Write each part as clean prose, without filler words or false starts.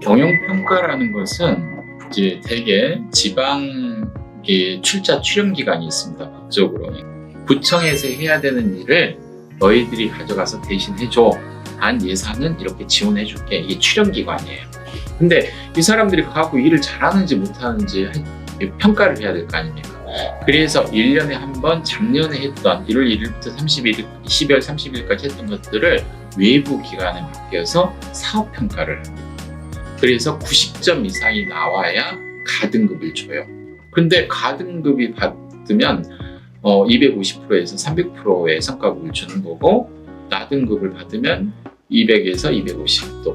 경영평가라는 것은 이제 대개 지방의 출자 출연 기관이 있습니다. 법적으로. 구청에서 해야 되는 일을 너희들이 가져가서 대신 해줘. 단 예산은 이렇게 지원해 줄게. 이게 출연 기관이에요. 근데 이 사람들이 가고 일을 잘하는지 못하는지 평가를 해야 될 거 아닙니까? 그래서 1년에 한 번 작년에 했던 1월 1일부터 12월 30일까지 했던 것들을 외부 기관에 맡겨서 사업평가를 합니다. 그래서 90점 이상이 나와야 가등급을 줘요. 근데 가등급이 받으면 250%에서 300%의 성과급을 주는 거고, 나등급을 받으면 200에서 250, 또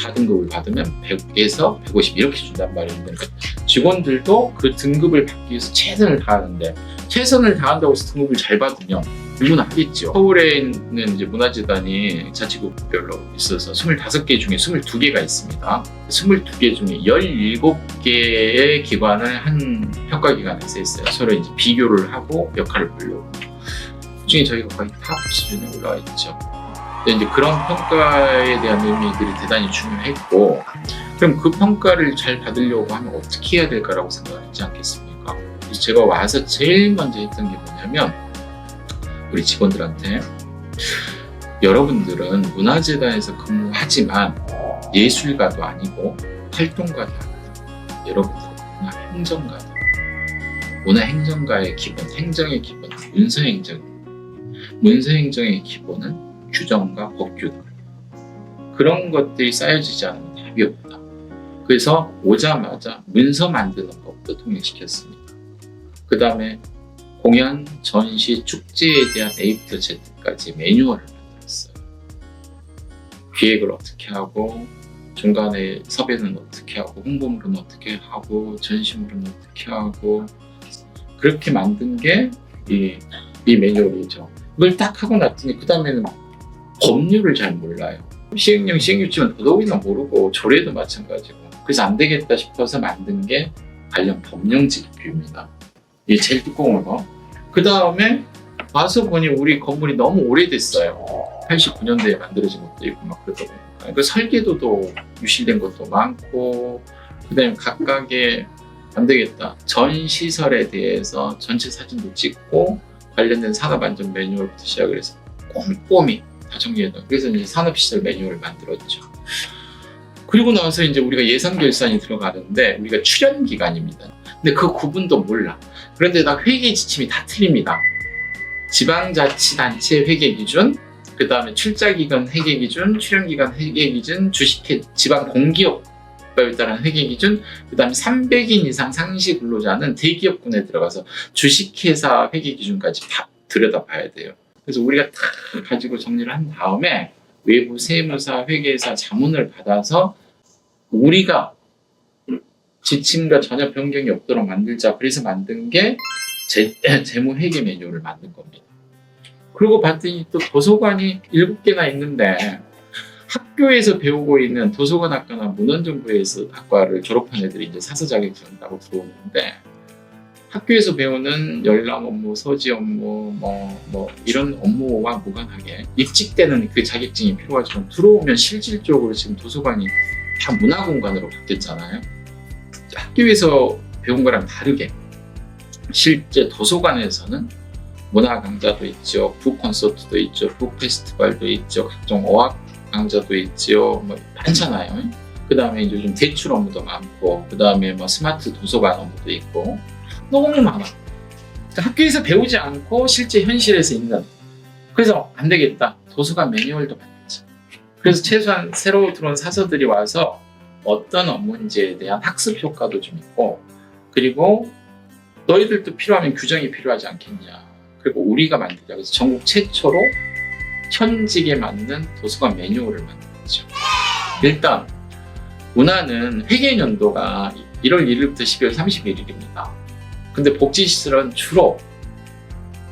다등급을 받으면 100에서 150 이렇게 준단 말입니다. 그러니까 직원들도 그 등급을 받기 위해서 최선을 다하는데, 최선을 다한다고 해서 등급을 잘 받으면 누구나 하겠죠. 서울에 있는 이제 문화재단이 자치구별로 있어서 25개 중에 22개가 있습니다. 22개 중에 17개의 기관을 한 평가기관에서 했어요. 서로 이제 비교를 하고 역할을 보려고. 그중에 저희가 거의 탑 수준에 올라와 있죠. 이제 그런 평가에 대한 의미들이 대단히 중요했고, 그럼 그 평가를 잘 받으려고 하면 어떻게 해야 될까라고 생각하지 않겠습니까? 그래서 제가 와서 제일 먼저 했던 게 뭐냐면, 우리 직원들한테 여러분들은 문화재단에서 근무하지만 예술가도 아니고 활동가도 아니다. 여러분들은 문화행정가다. 문화행정가의 기본, 행정의 기본, 문서행정. 문서행정의 기본은 규정과 법규다. 그런 것들이 쌓여지지 않으면 답이 없다. 그래서 오자마자 문서 만드는 법도 통일시켰습니다. 그 다음에 공연, 전시, 축제에 대한 A부터 Z까지 매뉴얼을 만들었어요. 기획을 어떻게 하고, 중간에 섭외는 어떻게 하고, 홍보물은 어떻게 하고, 전시물은 어떻게 하고, 그렇게 만든 게 이 매뉴얼이죠. 이걸 딱 하고 났더니 그 다음에는 법률을 잘 몰라요. 시행령, 시행규칙은 더더욱이나 모르고, 조례도 마찬가지고. 그래서 안 되겠다 싶어서 만든 게 관련 법령집입니다. 이게 제일 두꺼운 거. 그 다음에 와서 보니 우리 건물이 너무 오래됐어요. 89년도에 만들어진 것도 있고 막 그러더라고요. 그 설계도도 유실된 것도 많고, 그 다음에 각각의 안 되겠다. 전 시설에 대해서 전체 사진도 찍고, 관련된 산업안전 매뉴얼부터 시작을 해서 꼼꼼히 다 정리해놔. 그래서 이제 산업시설 매뉴얼을 만들었죠. 그리고 나서 이제 우리가 예산결산이 들어가는데, 우리가 출연기관입니다. 근데 그 구분도 몰라. 그런데 다 회계 지침이 다 틀립니다. 지방자치단체 회계기준, 그 다음에 출자기관 회계기준, 출연기관 회계기준, 지방공기업법에 따른 회계기준, 그 다음에 300인 이상 상시 근로자는 대기업군에 들어가서 주식회사 회계기준까지 다 들여다봐야 돼요. 그래서 우리가 다 가지고 정리를 한 다음에 외부 세무사, 회계사 자문을 받아서 우리가 지침과 전혀 변경이 없도록 만들자. 그래서 만든 게 재무회계 매뉴얼을 만든 겁니다. 그리고 봤더니 또 도서관이 7개나 있는데, 학교에서 배우고 있는 도서관학과나 문헌정보에서 학과를 졸업한 애들이 이제 사서 자격증을 따고 들어오는데, 학교에서 배우는 열람 업무, 서지 업무, 이런 업무와 무관하게 입직 때는 그 자격증이 필요하지만 들어오면 실질적으로 지금 도서관이 다 문화공간으로 바뀌었잖아요. 학교에서 배운 거랑 다르게 실제 도서관에서는 문화 강좌도 있죠, 북 콘서트도 있죠, 북 페스티벌도 있죠, 각종 어학 강좌도 있죠, 많잖아요. 그 다음에 이제 좀 대출 업무도 많고, 그 다음에 스마트 도서관 업무도 있고, 너무 많아. 그러니까 학교에서 배우지 않고 실제 현실에서 있는. 그래서 안 되겠다. 도서관 매뉴얼도 만들자. 그래서 최소한 새로 들어온 사서들이 와서 어떤 업무인지에 대한 학습 효과도 좀 있고, 그리고 너희들도 필요하면 규정이 필요하지 않겠냐. 그리고 우리가 만들자. 그래서 전국 최초로 현직에 맞는 도서관 매뉴얼을 만들었죠. 일단 문화는 회계연도가 1월 1일부터 12월 31일입니다. 근데 복지시설은 주로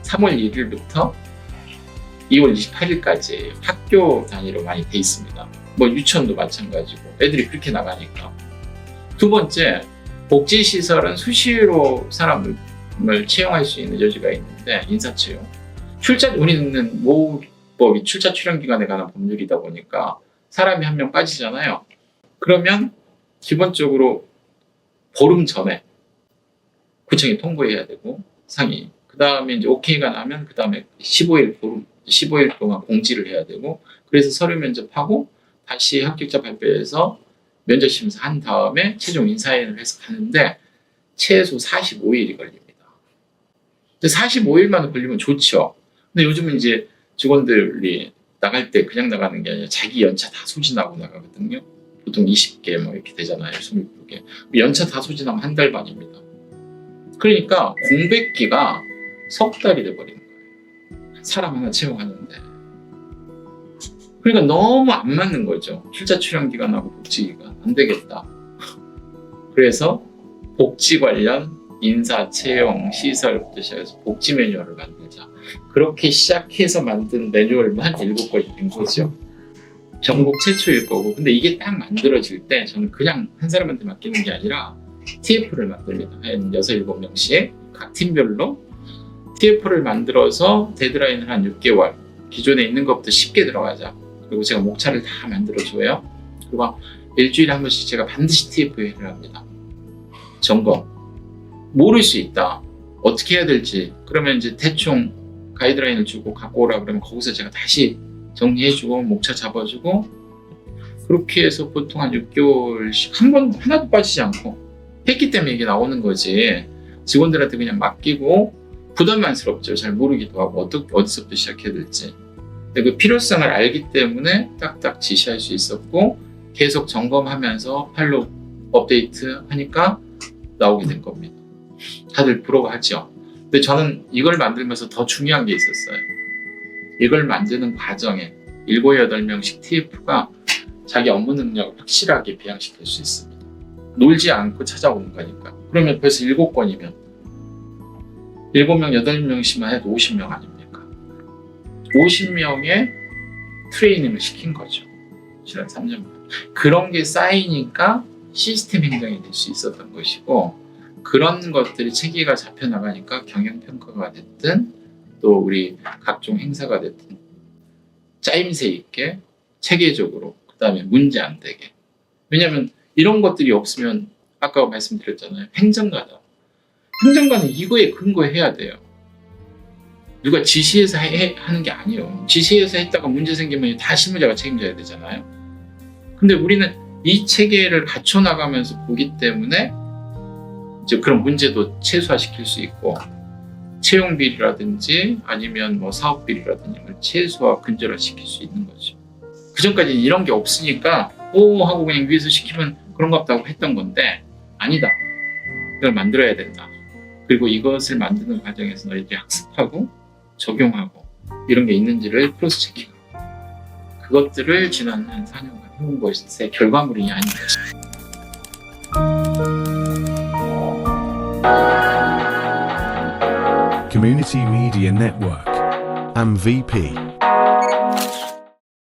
3월 1일부터 2월 28일까지 학교 단위로 많이 돼 있습니다. 유치원도 마찬가지고 애들이 그렇게 나가니까. 두 번째, 복지시설은 수시로 사람을 채용할 수 있는 여지가 있는데, 인사채용. 우리는 모법이 출자 출연기관에 관한 법률이다 보니까 사람이 한 명 빠지잖아요. 그러면 기본적으로 보름 전에 구청에 통보해야 되고 상위. 그 다음에 이제 오케이가 나면 그 다음에 15일 동안 공지를 해야 되고 그래서 서류 면접하고 다시 합격자 발표해서 면접 심사 한 다음에 최종 인사회의를 해서 가는데 최소 45일이 걸립니다. 근데 45일만 걸리면 좋죠. 근데 요즘은 이제 직원들이 나갈 때 그냥 나가는 게 아니라 자기 연차 다 소진하고 나가거든요. 보통 20개 뭐 이렇게 되잖아요. 22개. 연차 다 소진하면 한 달 반입니다. 그러니까 공백기가 석 달이 돼버리는 거예요. 사람 하나 채용하는데. 그러니까 너무 안 맞는 거죠. 출자 출연 기간하고 복지 기간. 안 되겠다. 그래서 복지 관련 인사, 채용, 시설부터 시작해서 복지 매뉴얼을 만들자. 그렇게 시작해서 만든 매뉴얼만 7권이 된 거죠. 전국 최초일 거고. 근데 이게 딱 만들어질 때 저는 그냥 한 사람한테 맡기는 게 아니라 TF를 만듭니다. 한 6, 7명씩 각 팀별로 TF를 만들어서 데드라인을 한 6개월. 기존에 있는 것부터 쉽게 들어가자. 그리고 제가 목차를 다 만들어줘요. 그리고 일주일에 한 번씩 제가 반드시 TF 회의를 합니다. 점검. 모를 수 있다. 어떻게 해야 될지. 그러면 이제 대충 가이드라인을 주고 갖고 오라 그러면 거기서 제가 다시 정리해주고 목차 잡아주고 그렇게 해서 보통 한 6개월씩 한 번 하나도 빠지지 않고 했기 때문에 이게 나오는 거지. 직원들한테 그냥 맡기고 부담만스럽죠. 잘 모르기도 하고 어디서부터 시작해야 될지. 그 필요성을 알기 때문에 딱딱 지시할 수 있었고 계속 점검하면서 팔로우 업데이트 하니까 나오게 된 겁니다. 다들 부러워하죠. 근데 저는 이걸 만들면서 더 중요한 게 있었어요. 이걸 만드는 과정에 7, 8명씩 TF가 자기 업무 능력을 확실하게 비양시킬 수 있습니다. 놀지 않고 찾아오는 거니까. 그러면 벌써 7건이면 7명, 8명씩만 해도 50명 아닙니까? 50명의 트레이닝을 시킨 거죠. 지난 3년. 그런 게 쌓이니까 시스템 행정이 될 수 있었던 것이고 그런 것들이 체계가 잡혀나가니까 경영평가가 됐든 또 우리 각종 행사가 됐든 짜임새 있게 체계적으로 그 다음에 문제 안 되게. 왜냐하면 이런 것들이 없으면 아까 말씀드렸잖아요. 행정가다. 행정가는 이거에 근거해야 돼요. 누가 지시해서 하는 게 아니에요. 지시해서 했다가 문제 생기면 다 실무자가 책임져야 되잖아요. 근데 우리는 이 체계를 갖춰나가면서 보기 때문에 이제 그런 문제도 최소화시킬 수 있고 채용 비리라든지 아니면 뭐 사업 비리라든지 이걸 최소화 근절화시킬 수 있는 거죠. 그 전까지는 이런 게 없으니까 오 하고 그냥 위에서 시키면 그런 것 같다고 했던 건데 아니다. 이걸 만들어야 된다. 그리고 이것을 만드는 과정에서 너희들이 학습하고 적용하고 이런 게 있는지를 크로스 체킹하고 그것들을 지난 한 4년간 해온 것의 결과물이 아닌가 싶습니다. Community Media Network, MVP.